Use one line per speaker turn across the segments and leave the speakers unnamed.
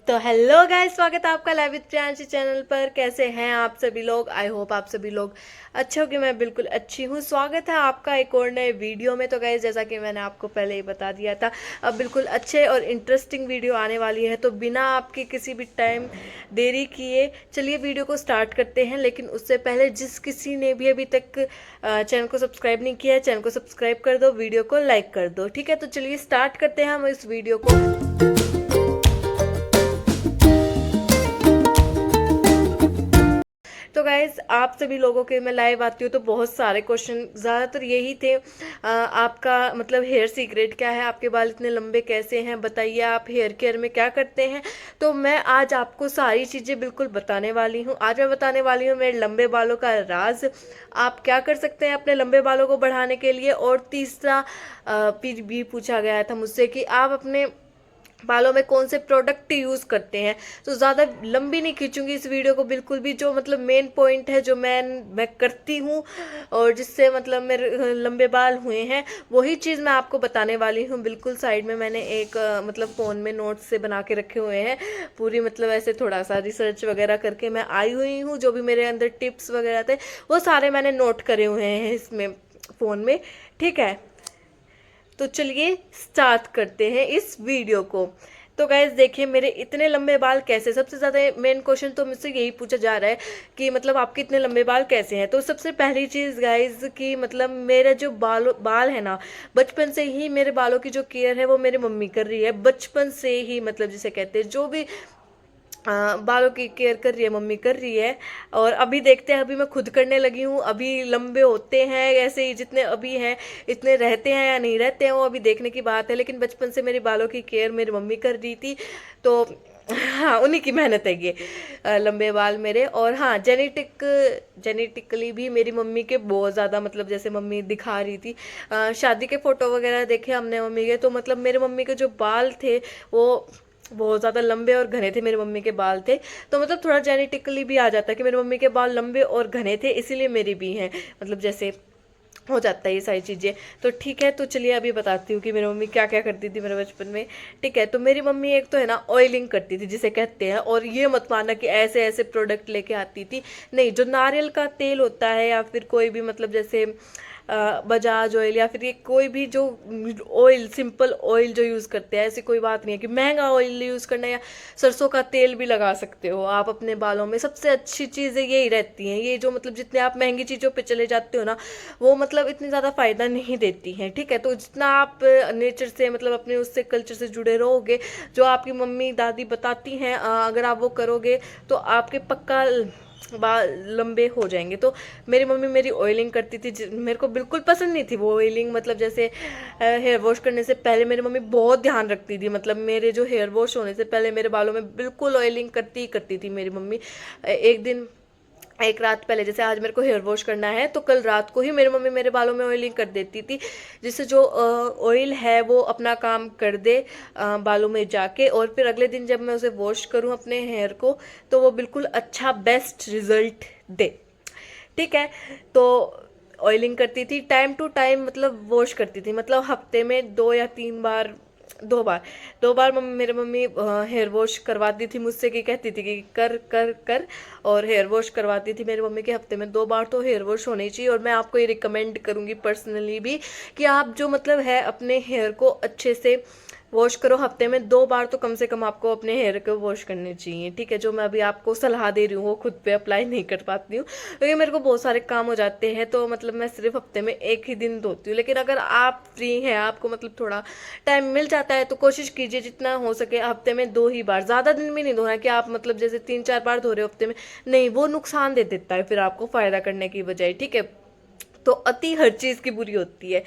तो hello guys, स्वागत है आपका लाइव विद प्रियांशी चैनल पर। कैसे हैं आप सभी लोग? आई होप आप सभी लोग अच्छे हो कि मैं बिल्कुल अच्छी हूँ। स्वागत है आपका एक और नए वीडियो में। तो गाइस, जैसा कि मैंने आपको पहले ही बता दिया था, अब बिल्कुल अच्छे और इंटरेस्टिंग वीडियो आने वाली है। तो बिना आपके किसी भी टाइम देरी किए चलिए वीडियो को स्टार्ट करते हैं। लेकिन उससे पहले जिस किसी ने भी अभी तक चैनल को सब्सक्राइब नहीं किया है, चैनल को सब्सक्राइब कर दो, वीडियो को लाइक कर दो। ठीक है, तो चलिए स्टार्ट करते हैं हम इस वीडियो को। तो गाइज, आप सभी लोगों के मैं लाइव आती हूँ तो बहुत सारे क्वेश्चन ज़्यादातर यही थे। आपका मतलब हेयर सीक्रेट क्या है, आपके बाल इतने लंबे कैसे हैं, बताइए आप हेयर केयर में क्या करते हैं। तो मैं आज आपको सारी चीज़ें बिल्कुल बताने वाली हूँ। आज मैं बताने वाली हूँ मेरे लंबे बालों का राज, आप क्या कर सकते हैं अपने लंबे बालों को बढ़ाने के लिए। और तीसरा फिर भी पूछा गया था मुझसे कि आप अपने बालों में कौन से प्रोडक्ट यूज़ करते हैं। तो ज़्यादा लंबी नहीं खींचूंगी इस वीडियो को बिल्कुल भी। जो मतलब मेन पॉइंट है, जो मैं करती हूँ और जिससे मतलब मेरे लंबे बाल हुए हैं, वही चीज़ मैं आपको बताने वाली हूँ। बिल्कुल साइड में मैंने एक मतलब फ़ोन में नोट्स से बना के रखे हुए हैं पूरी, मतलब ऐसे थोड़ा सा रिसर्च वगैरह करके मैं आई हुई हूँ। जो भी मेरे अंदर टिप्स वगैरह थे वो सारे मैंने नोट करे हुए हैं इसमें फ़ोन में। ठीक है, तो चलिए स्टार्ट करते हैं इस वीडियो को। तो गाइज देखिए, मेरे इतने लंबे बाल कैसे, सबसे ज़्यादा मेन क्वेश्चन तो मुझसे यही पूछा जा रहा है कि मतलब आपके इतने लंबे बाल कैसे हैं। तो सबसे पहली चीज़ गाइज कि मतलब मेरे जो बाल है ना, बचपन से ही मेरे बालों की जो केयर है वो मेरी मम्मी कर रही है। बचपन से ही मतलब जिसे कहते हैं, जो भी बालों की केयर कर रही है, मम्मी कर रही है। और अभी देखते हैं, अभी मैं खुद करने लगी हूँ। अभी लंबे होते हैं ऐसे ही जितने अभी हैं, इतने रहते हैं या नहीं रहते हैं वो अभी देखने की बात है। लेकिन बचपन से मेरी बालों की केयर मेरी मम्मी कर रही थी, तो हाँ, उन्हीं की मेहनत है ये लंबे बाल मेरे। और हाँ, जेनेटिकली भी मेरी मम्मी के बहुत ज़्यादा, मतलब जैसे मम्मी दिखा रही थी शादी के फ़ोटो वगैरह देखे हमने मम्मी के, तो मतलब मेरे मम्मी के जो बाल थे वो बहुत ज़्यादा लंबे और घने थे। मेरी मम्मी के बाल थे, तो मतलब थोड़ा जेनेटिकली भी आ जाता है कि मेरी मम्मी के बाल लंबे और घने थे, इसीलिए मेरी भी हैं। मतलब जैसे हो जाता है ये सारी चीज़ें। तो ठीक है, तो चलिए अभी बताती हूँ कि मेरी मम्मी क्या क्या करती थी मेरे बचपन में। ठीक है, तो मेरी मम्मी एक तो है ना ऑयलिंग करती थी जिसे कहते हैं। और ये मत मानना कि ऐसे ऐसे प्रोडक्ट लेके आती थी, नहीं। जो नारियल का तेल होता है या फिर कोई भी मतलब जैसे बजाज ऑयल या फिर ये कोई भी जो ऑयल, सिंपल ऑयल जो यूज़ करते हैं, ऐसी कोई बात नहीं है कि महंगा ऑयल यूज़ करना है। या सरसों का तेल भी लगा सकते हो आप अपने बालों में। सबसे अच्छी चीज़ें यही रहती हैं। ये जो मतलब जितने आप महंगी चीज़ों पे चले जाते हो ना, वो मतलब इतनी ज़्यादा फ़ायदा नहीं देती हैं। ठीक है, तो जितना आप नेचर से मतलब अपने उससे कल्चर से जुड़े रहोगे, जो आपकी मम्मी दादी बताती हैं, अगर आप वो करोगे तो आपके पक्का बाल लंबे हो जाएंगे। तो मेरी मम्मी मेरी ऑयलिंग करती थी, मेरे को बिल्कुल पसंद नहीं थी वो ऑयलिंग। मतलब जैसे हेयर वॉश करने से पहले मेरी मम्मी बहुत ध्यान रखती थी। मतलब मेरे जो हेयर वॉश होने से पहले मेरे बालों में बिल्कुल ऑयलिंग करती ही करती थी मेरी मम्मी। एक दिन, एक रात पहले, जैसे आज मेरे को हेयर वॉश करना है तो कल रात को ही मेरी मम्मी मेरे बालों में ऑयलिंग कर देती थी, जिससे जो ऑयल है वो अपना काम कर दे बालों में जाके। और फिर अगले दिन जब मैं उसे वॉश करूँ अपने हेयर को, तो वो बिल्कुल अच्छा बेस्ट रिजल्ट दे। ठीक है, तो ऑयलिंग करती थी टाइम टू टाइम, मतलब वॉश करती थी, मतलब हफ्ते में 2 या 3 बार, 2 बार, 2 बार मम्मी, मेरी मम्मी हेयर वॉश करवाती थी मुझसे, कि कहती थी कि कर कर कर। और हेयर वॉश करवाती थी मेरी मम्मी के हफ्ते में 2 बार, तो हेयर वॉश होनी चाहिए। और मैं आपको ये रिकमेंड करूँगी पर्सनली भी कि आप जो मतलब है अपने हेयर को अच्छे से वॉश करो। हफ्ते में 2 बार तो कम से कम आपको अपने हेयर को वॉश करने चाहिए। ठीक है, जो मैं अभी आपको सलाह दे रही हूँ वो खुद पे अप्लाई नहीं कर पाती हूँ, क्योंकि मेरे को बहुत सारे काम हो जाते हैं। तो मतलब मैं सिर्फ हफ्ते में एक ही दिन धोती हूँ। लेकिन अगर आप फ्री हैं, आपको मतलब थोड़ा टाइम मिल जाता है, तो कोशिश कीजिए जितना हो सके हफ्ते में 2 ही बार। ज़्यादा दिन भी नहीं धोना कि आप मतलब जैसे 3-4 बार धो रहे हो हफ्ते में, नहीं, वो नुकसान दे देता है फिर आपको फ़ायदा करने की बजाय। ठीक है, तो अति हर चीज़ की बुरी होती है।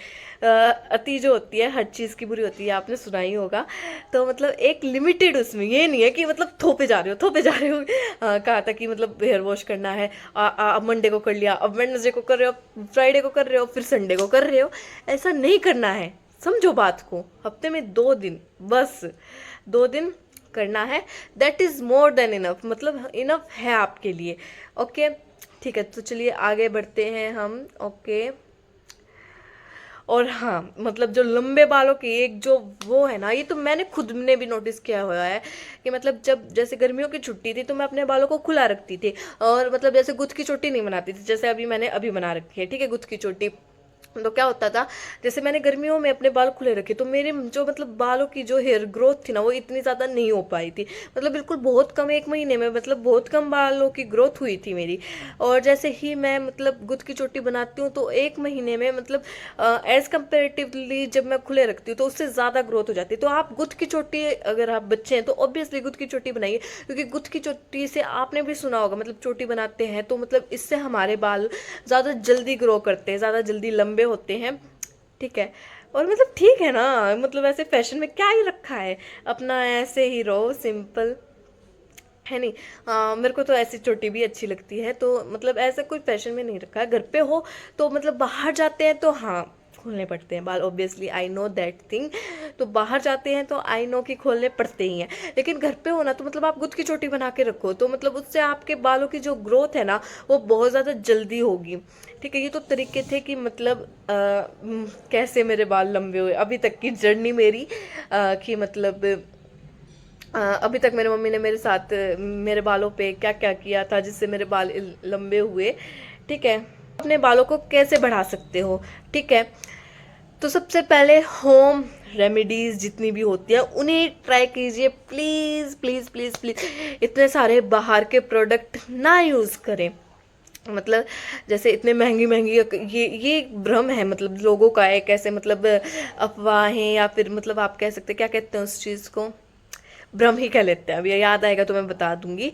अति जो होती है हर चीज़ की बुरी होती है, आपने सुना ही होगा। तो मतलब एक लिमिटेड, उसमें ये नहीं है कि मतलब थोपे जा रहे हो, थोपे जा रहे हो। कहा था कि मतलब हेयर वॉश करना है, अब मंडे को कर लिया, अब वेडनेसडे को कर रहे हो, फ्राइडे को कर रहे हो, फिर संडे को कर रहे हो। ऐसा नहीं करना है, समझो बात को। हफ्ते में 2 दिन, बस 2 दिन करना है। That is more than enough, मतलब इनफ है आपके लिए। ओके, ठीक है, तो चलिए आगे बढ़ते हैं हम। ओके, और हाँ मतलब जो लंबे बालों की एक जो वो है ना, ये तो मैंने खुद ने भी नोटिस किया हुआ है कि मतलब जब जैसे गर्मियों की छुट्टी थी तो मैं अपने बालों को खुला रखती थी, और मतलब जैसे गुत्त की चोटी नहीं बनाती थी, जैसे अभी मैंने अभी बना रखी है, ठीक है, गुत्त की चोटी। तो क्या होता था, जैसे मैंने गर्मियों में अपने बाल खुले रखे तो मेरे जो मतलब बालों की जो हेयर ग्रोथ थी ना वो इतनी ज़्यादा नहीं हो पाई थी, मतलब बिल्कुल बहुत कम, एक महीने में मतलब बहुत कम बालों की ग्रोथ हुई थी मेरी। और जैसे ही मैं मतलब गुद की चोटी बनाती हूँ तो एक महीने में मतलब एज कंपेरेटिवली जब मैं खुले रखती हूँ तो उससे ज़्यादा ग्रोथ हो जाती है। तो आप गुद की चोटी, अगर आप बच्चे हैं तो ऑब्वियसली गुद की चोटी बनाइए, क्योंकि गुद की चोटी से आपने भी सुना होगा, मतलब चोटी बनाते हैं तो मतलब इससे हमारे बाल ज़्यादा जल्दी ग्रो करते हैं, ज़्यादा जल्दी लंबे होते हैं, ठीक है। और मतलब ठीक है ना, मतलब ऐसे फैशन में क्या ही रखा है, अपना ऐसे ही रहो सिंपल, है नहीं। मेरे को तो ऐसी चोटी भी अच्छी लगती है, तो मतलब ऐसा कोई फैशन में नहीं रखा है। घर पे हो तो मतलब बाहर जाते हैं तो हाँ खोलने पड़ते हैं बाल, obviously I know that thing. तो बाहर जाते हैं तो आई नो कि खोलने पड़ते ही हैं, लेकिन घर पे हो ना तो मतलब आप गुद की चोटी बना के रखो तो मतलब उससे आपके बालों की जो ग्रोथ है ना वो बहुत ज़्यादा जल्दी होगी, ठीक है। ये तो तरीके थे कि मतलब कैसे मेरे बाल लंबे हुए, अभी तक की जर्नी मेरी कि मतलब अभी तक मेरी मम्मी ने मेरे साथ मेरे बालों पे क्या क्या किया था जिससे मेरे बाल लंबे हुए, ठीक है। अपने बालों को कैसे बढ़ा सकते हो, ठीक है। तो सबसे पहले होम रेमेडीज जितनी भी होती है उन्हें ट्राई कीजिए, प्लीज़ प्लीज़ प्लीज़ प्लीज़। इतने सारे बाहर के प्रोडक्ट ना यूज़ करें, मतलब जैसे इतने महंगी महंगी, ये एक भ्रम है मतलब लोगों का, एक ऐसे मतलब अफवाहें, या फिर मतलब आप कह सकते क्या कहते हैं उस चीज़ को, भ्रम ही कह लेते हैं, अभी याद आएगा तो मैं बता दूंगी,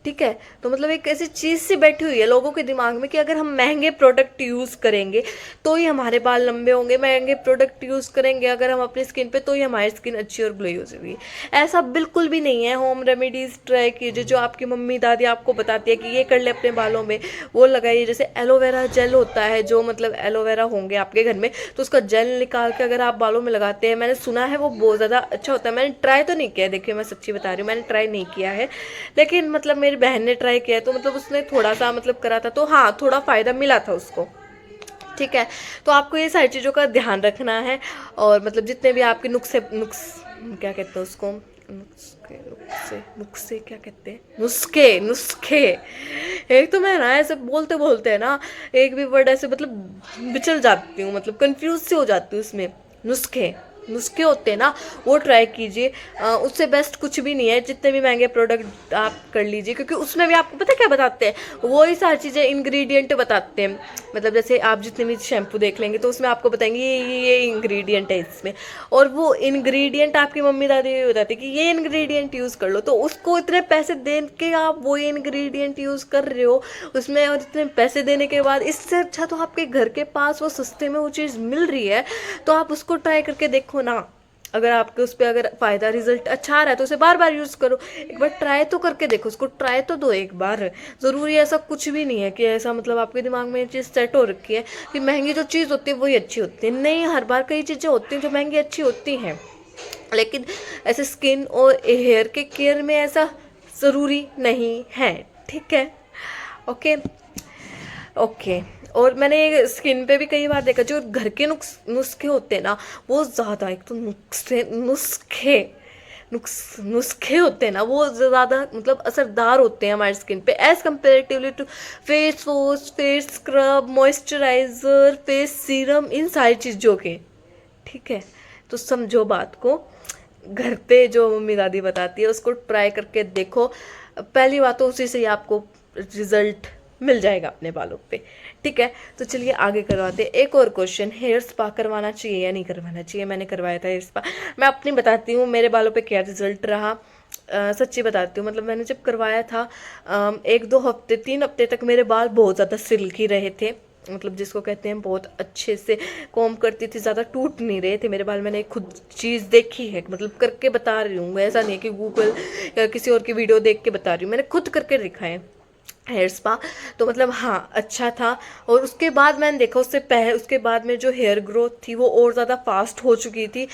ठीक है। तो मतलब एक ऐसी चीज़ सी बैठी हुई है लोगों के दिमाग में कि अगर हम महंगे प्रोडक्ट यूज़ करेंगे तो ही हमारे बाल लंबे होंगे, महंगे प्रोडक्ट यूज़ करेंगे अगर हम अपनी स्किन पे तो ही हमारी स्किन अच्छी और ग्लोई हो जाएगी। ऐसा बिल्कुल भी नहीं है। होम रेमेडीज़ ट्राई कीजिए जो आपकी मम्मी दादी आपको बताती है कि ये कर ले अपने बालों में, वो लगाइए। जैसे एलोवेरा जेल होता है, जो मतलब एलोवेरा होंगे आपके घर में तो उसका जेल निकाल के अगर आप बालों में लगाते हैं, मैंने सुना है वो बहुत ज़्यादा अच्छा होता है। मैंने ट्राई तो नहीं किया, देखिए मैं सच्ची बता रही हूँ, मैंने ट्राई नहीं किया है, लेकिन मतलब मेरी बहन ने ट्राई किया है तो मतलब उसने थोड़ा सा मतलब करा था तो हाँ थोड़ा फ़ायदा मिला था उसको, ठीक है। तो आपको ये सारी चीज़ों का ध्यान रखना है, और मतलब जितने भी आपके नुस्खे क्या कहते हैं उसको, नुस्खे नुस्खे नुस्खे क्या कहते हैं, नुस्खे नुस्खे, एक तो मैं ना ऐसे बोलते बोलते है ना एक भी वर्ड ऐसे मतलब बिचल जाती हूँ, मतलब कंफ्यूज से हो जाती हूँ उसमें। नुस्खे नुस्खे होते हैं ना वो ट्राई कीजिए, उससे बेस्ट कुछ भी नहीं है। जितने भी महंगे प्रोडक्ट आप कर लीजिए, क्योंकि उसमें भी आपको पता क्या बताते हैं, वही सारी चीज़ें इंग्रेडिएंट बताते हैं। मतलब जैसे आप जितने भी शैम्पू देख लेंगे तो उसमें आपको बताएंगे ये इंग्रेडिएंट है इसमें, और वो इंग्रेडिएंट आपकी मम्मी दादी भी बताती है कि ये इंग्रेडिएंट यूज़ कर लो, तो उसको इतने पैसे दे के आप वही इंग्रेडिएंट यूज़ कर रहे हो उसमें, और इतने पैसे देने के बाद इससे अच्छा तो आपके घर के पास वो सस्ते में वो चीज़ मिल रही है तो आप उसको ट्राई करके देखो ना। अगर आपके उस पर अगर फ़ायदा रिजल्ट अच्छा आ रहा है तो उसे बार बार यूज़ करो, एक बार ट्राई तो करके देखो, उसको ट्राई तो दो एक बार। ज़रूरी ऐसा कुछ भी नहीं है कि ऐसा मतलब आपके दिमाग में ये चीज़ सेट हो रखी है कि महंगी जो चीज़ होती है वही अच्छी होती है। नहीं, हर बार कई चीज़ें होती हैं जो महंगी अच्छी होती हैं, लेकिन ऐसे स्किन और हेयर के केयर में ऐसा ज़रूरी नहीं है, ठीक है। Okay okay. और मैंने स्किन पे भी कई बार देखा जो घर के नुस्खे होते हैं ना वो ज़्यादा, एक तो नुस्खे होते हैं ना वो ज़्यादा मतलब असरदार होते हैं हमारी स्किन पे as comparatively to face wash, face scrub, moisturiser, face serum, इन सारी चीज़ों के, ठीक है। तो समझो बात को, घर पे जो मम्मी दादी बताती है उसको ट्राई करके देखो, पहली बात तो उसी से ही आपको रिजल्ट मिल जाएगा अपने बालों पे, ठीक है। तो चलिए आगे करवाते हैं एक और क्वेश्चन, हेयर स्पा करवाना चाहिए या नहीं करवाना चाहिए। मैंने करवाया था हेयर स्पा, मैं अपनी बताती हूँ मेरे बालों पे क्या रिजल्ट रहा। सच्ची बताती हूँ, मतलब मैंने जब करवाया था 1-2 हफ्ते 3 हफ्ते तक मेरे बाल बहुत ज़्यादा सिल्की रहे थे, मतलब जिसको कहते हैं बहुत अच्छे से कॉम्ब करती थी, ज़्यादा टूट नहीं रहे थे मेरे बाल। मैंने खुद चीज़ देखी है, मतलब करके बता रही हूँ, ऐसा नहीं है कि गूगल या किसी और की वीडियो देख के बता रही हूँ, मैंने खुद करके देखा है हेयर स्पा। तो मतलब हाँ अच्छा था। और उसके बाद मैंने देखा उससे पहले उसके बाद में जो हेयर ग्रोथ थी वो और ज़्यादा फास्ट हो चुकी थी,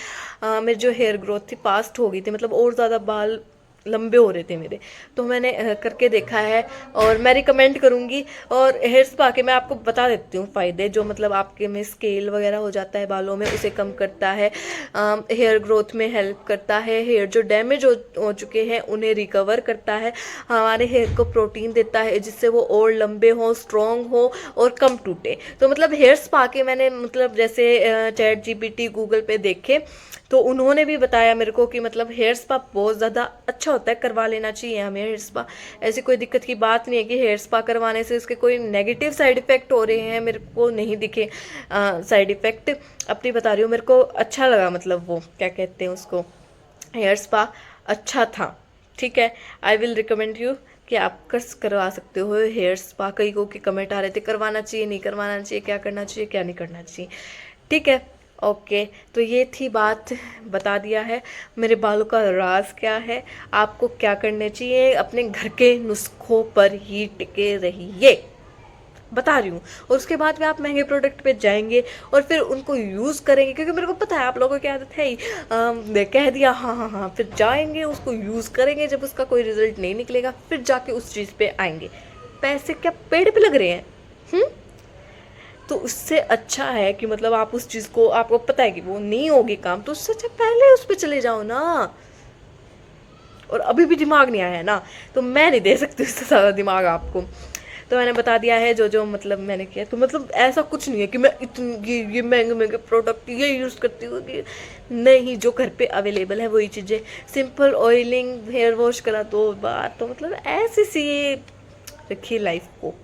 मेरी जो हेयर ग्रोथ थी फास्ट हो गई थी, मतलब और ज़्यादा बाल लंबे हो रहे थे मेरे, तो मैंने करके देखा है और मैं रिकमेंड करूँगी। और हेयर स्पा के मैं आपको बता देती हूँ फ़ायदे, जो मतलब आपके में स्केल वगैरह हो जाता है बालों में उसे कम करता है, हेयर ग्रोथ में हेल्प करता है, हेयर जो डैमेज हो चुके हैं उन्हें रिकवर करता है, हमारे हेयर को प्रोटीन देता है जिससे वो और लंबे हों, स्ट्रॉन्ग हो और कम टूटे। तो मतलब हेयर स्पा के मैंने मतलब जैसे चैट जीपीटी गूगल पे देखे, तो उन्होंने भी बताया मेरे को कि मतलब हेयर स्पा बहुत ज़्यादा अच्छा होता है, करवा लेना चाहिए हमें हेयर स्पा। ऐसी कोई दिक्कत की बात नहीं है कि हेयर स्पा करवाने से उसके कोई नेगेटिव साइड इफ़ेक्ट हो रहे हैं, मेरे को नहीं दिखे साइड इफ़ेक्ट। अपनी बता रही हूँ, मेरे को अच्छा लगा, मतलब वो क्या कहते हैं उसको, हेयर स्पा अच्छा था। ठीक है, आई विल रिकमेंड यू कि आप करवा सकते हो हेयर स्पा। कई को के कमेंट आ रहे थे करवाना चाहिए नहीं करवाना चाहिए, क्या करना चाहिए क्या नहीं करना चाहिए। ठीक है, ओके, तो ये थी बात, बता दिया है मेरे बालों का राज क्या है। आपको क्या करने चाहिए, अपने घर के नुस्खों पर ही टिके रहिए, बता रही हूँ। और उसके बाद में आप महंगे प्रोडक्ट पे जाएंगे और फिर उनको यूज़ करेंगे, क्योंकि मेरे को पता है आप लोगों की आदत है ही, कह दिया हाँ हाँ हाँ, फिर जाएंगे उसको यूज़ करेंगे, जब उसका कोई रिजल्ट नहीं निकलेगा फिर जाके उस चीज़ पे आएंगे। पैसे क्या पेड़ पे लग रहे हैं? तो उससे अच्छा है कि मतलब आप उस चीज़ को, आपको पता है कि वो नहीं होगी काम, तो उससे अच्छा पहले उस पर चले जाओ ना। और अभी भी दिमाग नहीं आया है ना, तो मैं नहीं दे सकती उससे ज़्यादा दिमाग आपको। तो मैंने बता दिया है जो जो मतलब मैंने किया। तो मतलब ऐसा कुछ नहीं है कि मैं इतनी ये महंगे महंगे प्रोडक्ट ये यूज़ करती हूँ कि नहीं, जो घर पे अवेलेबल है वही चीज़ें। सिंपल ऑयलिंग, हेयर वॉश करा 2 बार, तो मतलब ऐसे सी रखिए लाइफ को।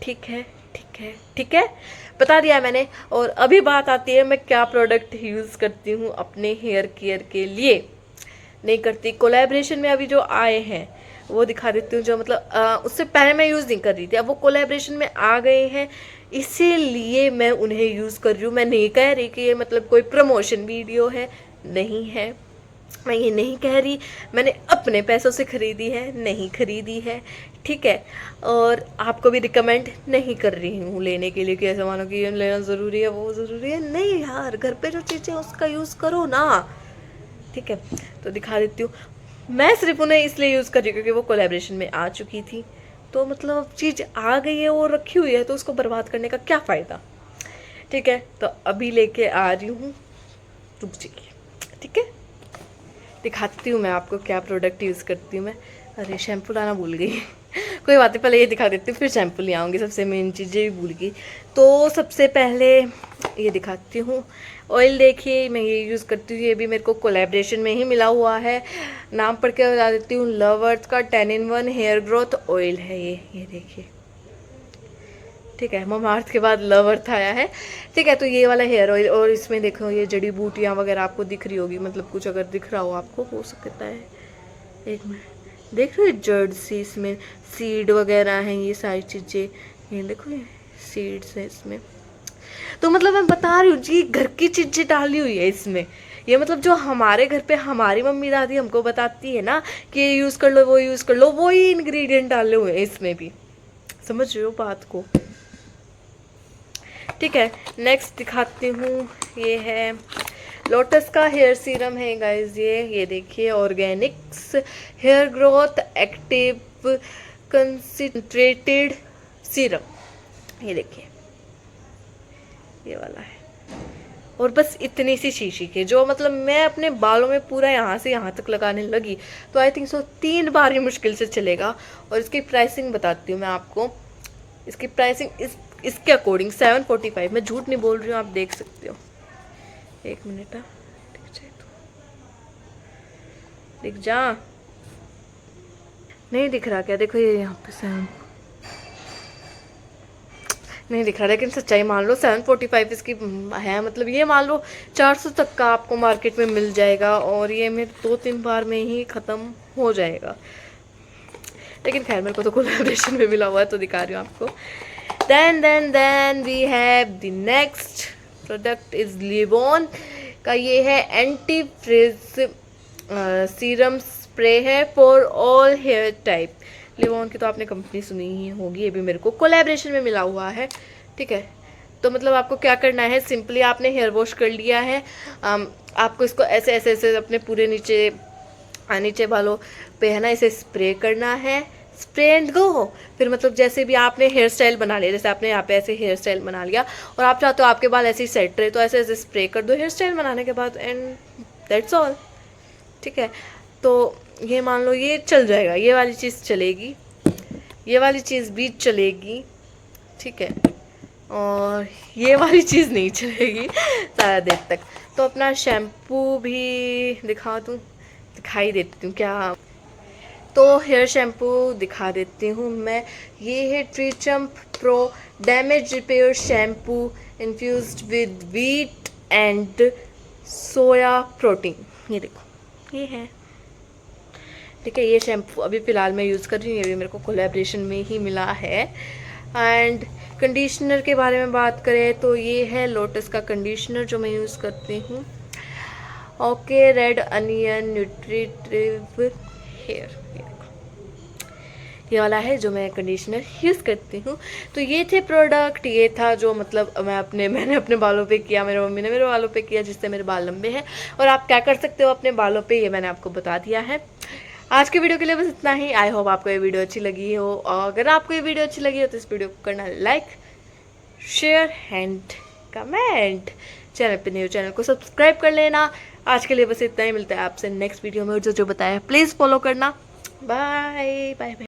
ठीक है ठीक है ठीक है, बता दिया मैंने। और अभी बात आती है मैं क्या प्रोडक्ट यूज़ करती हूँ अपने हेयर केयर के लिए। नहीं करती, कोलैबोरेशन में अभी जो आए हैं वो दिखा देती हूँ, जो मतलब उससे पहले मैं यूज़ नहीं कर रही थी, अब वो कोलैबोरेशन में आ गए हैं इसीलिए मैं उन्हें यूज़ कर रही हूँ। मैं नहीं कह रही कि ये मतलब कोई प्रमोशन वीडियो है, नहीं है, मैं ये नहीं कह रही। मैंने अपने पैसों से ख़रीदी है, नहीं ख़रीदी है, ठीक है। और आपको भी रिकमेंड नहीं कर रही हूँ लेने के लिए कि ऐसा मानो कि ये लेना ज़रूरी है वो ज़रूरी है, नहीं यार, घर पे जो चीज़ें उसका यूज़ करो ना। ठीक है, तो दिखा देती हूँ। मैं सिर्फ उन्हें इसलिए यूज़ कर रही हूँ क्योंकि वो कोलैबोरेशन में आ चुकी थी, तो मतलब चीज़ आ गई है और रखी हुई है तो उसको बर्बाद करने का क्या फ़ायदा। ठीक है, तो अभी लेके आ रही हूँ, रुक जाइए। ठीक है, दिखाती हूँ मैं आपको क्या प्रोडक्ट यूज़ करती हूँ मैं। अरे शैम्पू लाना भूल गई कोई बात नहीं, पहले ये दिखा देती हूँ फिर शैम्पू ले आऊँगी, सबसे मेन चीज़ें भी भूल गई। तो सबसे पहले ये दिखाती हूँ। ऑयल देखिए मैं ये यूज़ करती हूँ, ये भी मेरे को कोलैबोरेशन में ही मिला हुआ है। नाम पढ़ के बता देती हूँ, लव अर्थ का 10 in 1 हेयर ग्रोथ ऑयल है ये देखिए। ठीक है, ममा अर्थ के बाद लव अर्थ आया है। ठीक है, तो ये वाला हेयर ऑयल, और इसमें देखो ये जड़ी बूटियाँ वगैरह आपको दिख रही होगी, मतलब कुछ अगर दिख रहा हो सकता है। एक मिनट, देख रहे हो जड़ सी, इसमें सीड वगैरह हैं, ये सारी चीज़ें, ये देखो ये सीड्स हैं इसमें। तो मतलब मैं बता रही हूँ जी, घर की चीज़ें डाली हुई है इसमें। ये मतलब जो हमारे घर पे हमारी मम्मी दादी हमको बताती है ना कि ये यूज़ कर लो वो यूज़ कर लो, वही इंग्रेडिएंट डाले हुए हैं इसमें भी, समझ रहे हो बात को। ठीक है, नेक्स्ट दिखाती हूँ, ये है लोटस का हेयर सीरम है गाइज, ये देखिए, organics hair growth active concentrated serum, ये देखिए ये वाला है। और बस इतनी सी शीशी के, जो मतलब मैं अपने बालों में पूरा यहाँ से यहाँ तक लगाने लगी तो आई थिंक सो 3 बार ही मुश्किल से चलेगा। और इसकी प्राइसिंग बताती हूँ मैं आपको, इसकी प्राइसिंग इसके अकॉर्डिंग 745, मैं झूठ नहीं बोल रही हूँ, आप देख सकते हो। एक मिनट, दिख जा, नहीं दिख रहा क्या? देखो ये यहाँ पे 7 नहीं दिख रहा, लेकिन सच्चाई मान लो 745 इसकी है, मतलब ये मान लो 400 तक का आपको मार्केट में मिल जाएगा, और ये मेरे 2-3 बार में ही ख़त्म हो जाएगा। लेकिन खैर मेरे को तो कोलैबोरेशन में मिला हुआ है तो दिखा रही हूँ आपको। Then we have the next product is Livon का, ये है एंटी फ्रिज सीरम स्प्रे है for all hair type. Livon की तो आपने कंपनी सुनी ही होगी, ये भी मेरे को कोलैबोरेशन में मिला हुआ है। ठीक है, तो मतलब आपको क्या करना है, सिंपली आपने हेयर वॉश कर लिया है, आपको इसको ऐसे ऐसे ऐसे अपने पूरे नीचे नीचे बालों पे है ना इसे स्प्रे करना है, स्प्रे एंड गो। फिर मतलब जैसे भी आपने हेयर स्टाइल बना लिया, जैसे आपने यहाँ पे ऐसे हेयर स्टाइल बना लिया और आप चाहते हो आपके बाल ऐसे ही सेट रहे, तो ऐसे ऐसे स्प्रे कर दो हेयर स्टाइल बनाने के बाद, एंड दैट्स ऑल। ठीक है, तो ये मान लो ये चल जाएगा, ये वाली चीज़ चलेगी, ये वाली चीज़ भी चलेगी। ठीक है, और ये वाली चीज़ नहीं चलेगी ज़्यादा देर तक। तो अपना शैम्पू भी दिखा दूँ, दिखाई देती हूँ क्या। तो हेयर शैम्पू दिखा देती हूँ मैं। ये है tree Champ pro damage repair shampoo infused with wheat and soya protein. ये देखो, ये है। ठीक है, ये शैम्पू अभी फ़िलहाल मैं यूज़ कर रही हूँ, ये भी मेरे को कोलैबोरेशन में ही मिला है। एंड कंडीशनर के बारे में बात करें तो ये है लोटस का कंडीशनर जो मैं यूज़ करती हूँ। Okay, red onion nutritive hair, ये वाला है जो मैं कंडीशनर यूज़ करती हूँ। तो ये थे प्रोडक्ट, ये था जो मतलब मैंने अपने बालों पे किया, मेरे मम्मी ने मेरे बालों पे किया, जिससे मेरे बाल लंबे हैं। और आप क्या कर सकते हो अपने बालों पे, ये मैंने आपको बता दिया है। आज के वीडियो के लिए बस इतना ही। आई होप आपको ये वीडियो अच्छी लगी हो, और अगर आपको ये वीडियो अच्छी लगी हो तो इस वीडियो को करना like, share and comment. Channel पे न्यू, चैनल को सब्सक्राइब कर लेना। आज के लिए बस इतना ही, मिलता है आपसे नेक्स्ट वीडियो में। जो जो बताया प्लीज़ फॉलो करना। Bye bye.